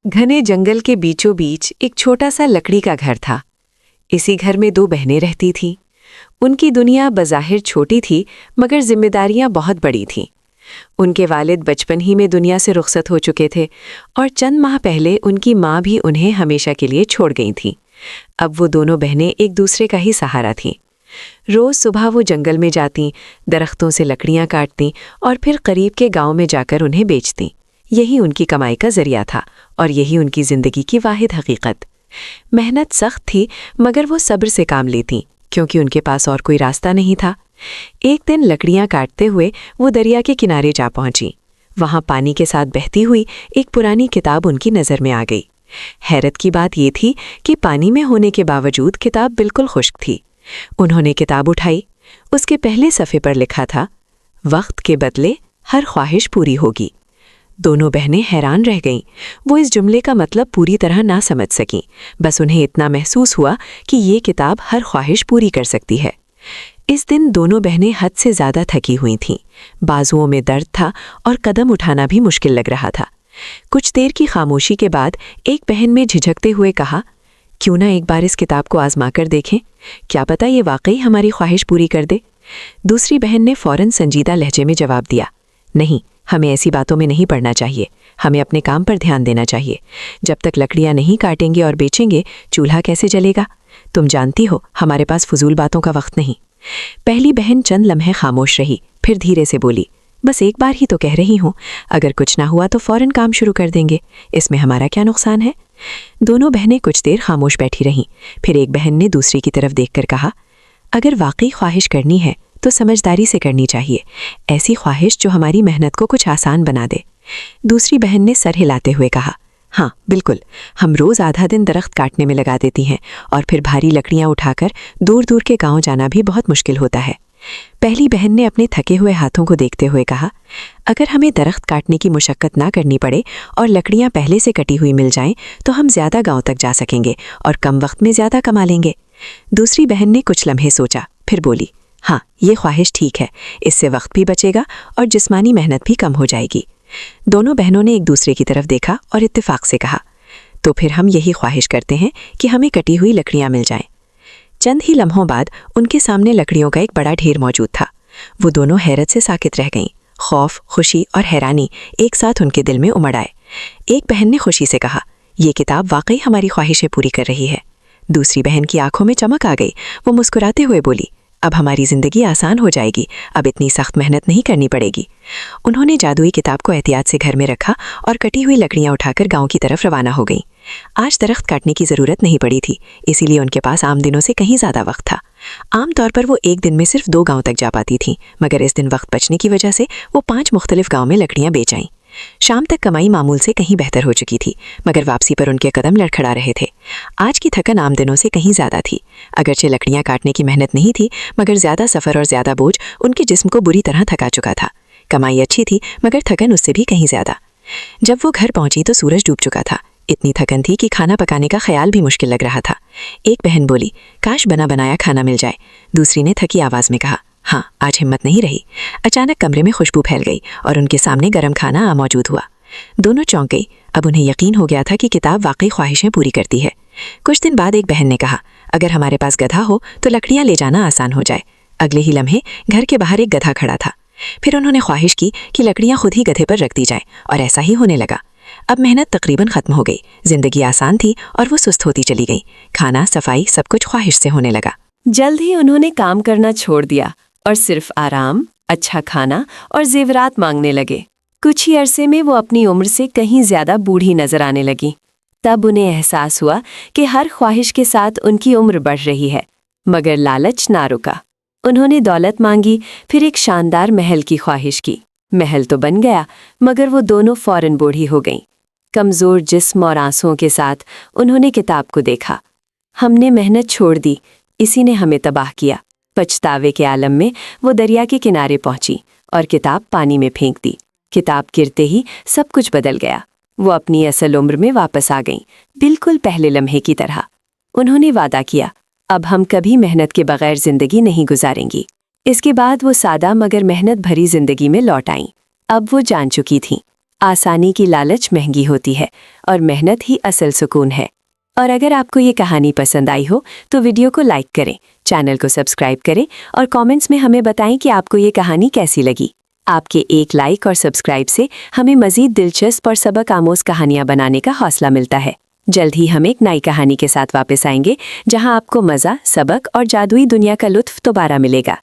घने जंगल के बीचों बीच एक छोटा सा लकड़ी का घर था। इसी घर में दो बहनें रहती थीं। उनकी दुनिया बज़ाहिर छोटी थी, मगर जिम्मेदारियां बहुत बड़ी थीं। उनके वालिद बचपन ही में दुनिया से रुखसत हो चुके थे और चंद माह पहले उनकी माँ भी उन्हें हमेशा के लिए छोड़ गई थी। अब वो दोनों बहनें एक दूसरे का ही सहारा थीं। रोज़ सुबह वो जंगल में जातीं, दरख्तों से लकड़ियां काटतीं और फिर करीब के गांव में जाकर उन्हें बेचतीं। यही उनकी कमाई का जरिया था और यही उनकी ज़िंदगी की वाहिद हकीकत। मेहनत सख्त थी, मगर वो सब्र से काम लेतीं, क्योंकि उनके पास और कोई रास्ता नहीं था। एक दिन लकड़ियां काटते हुए वो दरिया के किनारे जा पहुंची। वहां पानी के साथ बहती हुई एक पुरानी किताब उनकी नज़र में आ गई। हैरत की बात ये थी कि पानी में होने के बावजूद किताब बिल्कुल खुश्क थी। उन्होंने किताब उठाई। उसके पहले सफ़े पर लिखा था, वक्त के बदले हर ख्वाहिश पूरी होगी। दोनों बहनें हैरान रह गईं। वो इस जुमले का मतलब पूरी तरह ना समझ सकीं, बस उन्हें इतना महसूस हुआ कि ये किताब हर ख्वाहिश पूरी कर सकती है। इस दिन दोनों बहनें हद से ज़्यादा थकी हुई थीं। बाजुओं में दर्द था और कदम उठाना भी मुश्किल लग रहा था। कुछ देर की खामोशी के बाद एक बहन में झिझकते हुए कहा, क्यों ना एक बार इस किताब को आजमा कर देखें, क्या पता ये वाकई हमारी ख्वाहिश पूरी कर दे। दूसरी बहन ने फ़ौरन संजीदा लहजे में जवाब दिया, नहीं, हमें ऐसी बातों में नहीं पड़ना चाहिए। हमें अपने काम पर ध्यान देना चाहिए। जब तक लकड़ियां नहीं काटेंगे और बेचेंगे, चूल्हा कैसे जलेगा? तुम जानती हो, हमारे पास फजूल बातों का वक्त नहीं। पहली बहन चंद लम्हे खामोश रही, फिर धीरे से बोली, बस एक बार ही तो कह रही हूँ, अगर कुछ ना हुआ तो फ़ौरन काम शुरू कर देंगे, इसमें हमारा क्या नुकसान है। दोनों बहनें कुछ देर खामोश बैठी रहीं। फिर एक बहन ने दूसरी की तरफ देखकर कहा, अगर वाकई ख्वाहिश करनी है तो समझदारी से करनी चाहिए, ऐसी ख्वाहिश जो हमारी मेहनत को कुछ आसान बना दे। दूसरी बहन ने सर हिलाते हुए कहा, हाँ बिल्कुल, हम रोज़ आधा दिन दरख्त काटने में लगा देती हैं और फिर भारी लकड़ियां उठाकर दूर दूर के गांव जाना भी बहुत मुश्किल होता है। पहली बहन ने अपने थके हुए हाथों को देखते हुए कहा, अगर हमें दरख्त काटने की मुशक्क़त ना करनी पड़े और लकड़ियां पहले से कटी हुई मिल जाएं, तो हम ज़्यादा गांव तक जा सकेंगे और कम वक्त में ज़्यादा कमा लेंगे। दूसरी बहन ने कुछ लम्हे सोचा, फिर बोली, हाँ ये ख्वाहिश ठीक है, इससे वक्त भी बचेगा और जिस्मानी मेहनत भी कम हो जाएगी। दोनों बहनों ने एक दूसरे की तरफ देखा और इत्तेफाक से कहा, तो फिर हम यही ख्वाहिश करते हैं कि हमें कटी हुई लकड़ियां मिल जाएं। चंद ही लम्हों बाद उनके सामने लकड़ियों का एक बड़ा ढेर मौजूद था। वो दोनों हैरत से साकित रह गईं। खौफ, खुशी और हैरानी एक साथ उनके दिल में उमड़ आए। एक बहन ने खुशी से कहा, ये किताब वाकई हमारी ख्वाहिशें पूरी कर रही है। दूसरी बहन की आंखों में चमक आ गई। वो मुस्कुराते हुए बोली, अब हमारी ज़िंदगी आसान हो जाएगी, अब इतनी सख्त मेहनत नहीं करनी पड़ेगी। उन्होंने जादुई किताब को एहतियात से घर में रखा और कटी हुई लकड़ियां उठाकर गांव की तरफ रवाना हो गईं। आज दरख्त काटने की ज़रूरत नहीं पड़ी थी, इसीलिए उनके पास आम दिनों से कहीं ज़्यादा वक्त था। आम तौर पर वो एक दिन में सिर्फ 2 गांव तक जा पाती थीं, मगर इस दिन वक्त बचने की वजह से वो 5 मुख्तलिफ गाँव में लकड़ियाँ बेच आईं। शाम तक कमाई मामूल से कहीं बेहतर हो चुकी थी, मगर वापसी पर उनके कदम लड़खड़ा रहे थे। आज की थकन आम दिनों से कहीं ज़्यादा थी। अगरचे लकड़ियाँ काटने की मेहनत नहीं थी, मगर ज़्यादा सफ़र और ज़्यादा बोझ उनके जिस्म को बुरी तरह थका चुका था। कमाई अच्छी थी, मगर थकन उससे भी कहीं ज़्यादा। जब वो घर पहुंची तो सूरज डूब चुका था। इतनी थकन थी कि खाना पकाने का ख्याल भी मुश्किल लग रहा था। एक बहन बोली, काश बना बनाया खाना मिल जाए। दूसरी ने थकी आवाज़ में कहा, हाँ आज हिम्मत नहीं रही। अचानक कमरे में खुशबू फैल गई और उनके सामने गर्म खाना मौजूद हुआ। दोनों चौंक गई। अब उन्हें यकीन हो गया था कि किताब वाकई ख्वाहिशें पूरी करती है। कुछ दिन बाद एक बहन ने कहा, अगर हमारे पास गधा हो तो लकड़ियां ले जाना आसान हो जाए। अगले ही लम्हे घर के बाहर एक गधा खड़ा था। फिर उन्होंने ख्वाहिश की कि लकड़ियां खुद ही गधे पर रख दी जाए, और ऐसा ही होने लगा। अब मेहनत तकरीबन ख़त्म हो गई। जिंदगी आसान थी और वो सुस्त होती चली गई। खाना, सफाई, सब कुछ ख्वाहिश से होने लगा। जल्द ही उन्होंने काम करना छोड़ दिया और सिर्फ आराम, अच्छा खाना और जेवरात मांगने लगे। कुछ ही अरसे में वो अपनी उम्र से कहीं ज्यादा बूढ़ी नजर आने लगी। तब उन्हें एहसास हुआ कि हर ख्वाहिश के साथ उनकी उम्र बढ़ रही है, मगर लालच ना रुका। उन्होंने दौलत मांगी, फिर एक शानदार महल की ख्वाहिश की। महल तो बन गया, मगर वो दोनों फौरन बूढ़ी हो गईं। कमज़ोर जिस्म और आंसुओं के साथ उन्होंने किताब को देखा। हमने मेहनत छोड़ दी, इसी ने हमें तबाह किया। पछतावे के आलम में वो दरिया के किनारे पहुंची और किताब पानी में फेंक दी। किताब गिरते ही सब कुछ बदल गया। वो अपनी असल उम्र में वापस आ गईं, बिल्कुल पहले लम्हे की तरह। उन्होंने वादा किया, अब हम कभी मेहनत के बगैर जिंदगी नहीं गुजारेंगी। इसके बाद वो सादा मगर मेहनत भरी जिंदगी में लौट आईं। अब वो जान चुकी थीं, आसानी की लालच महंगी होती है और मेहनत ही असल सुकून है। और अगर आपको ये कहानी पसंद आई हो तो वीडियो को लाइक करें, चैनल को सब्सक्राइब करें और कमेंट्स में हमें बताएं कि आपको ये कहानी कैसी लगी। आपके एक लाइक और सब्सक्राइब से हमें मज़ीद दिलचस्प और सबक आमोज कहानियाँ बनाने का हौसला मिलता है। जल्द ही हम एक नई कहानी के साथ वापस आएंगे, जहां आपको मज़ा, सबक और जादुई दुनिया का लुत्फ दोबारा मिलेगा।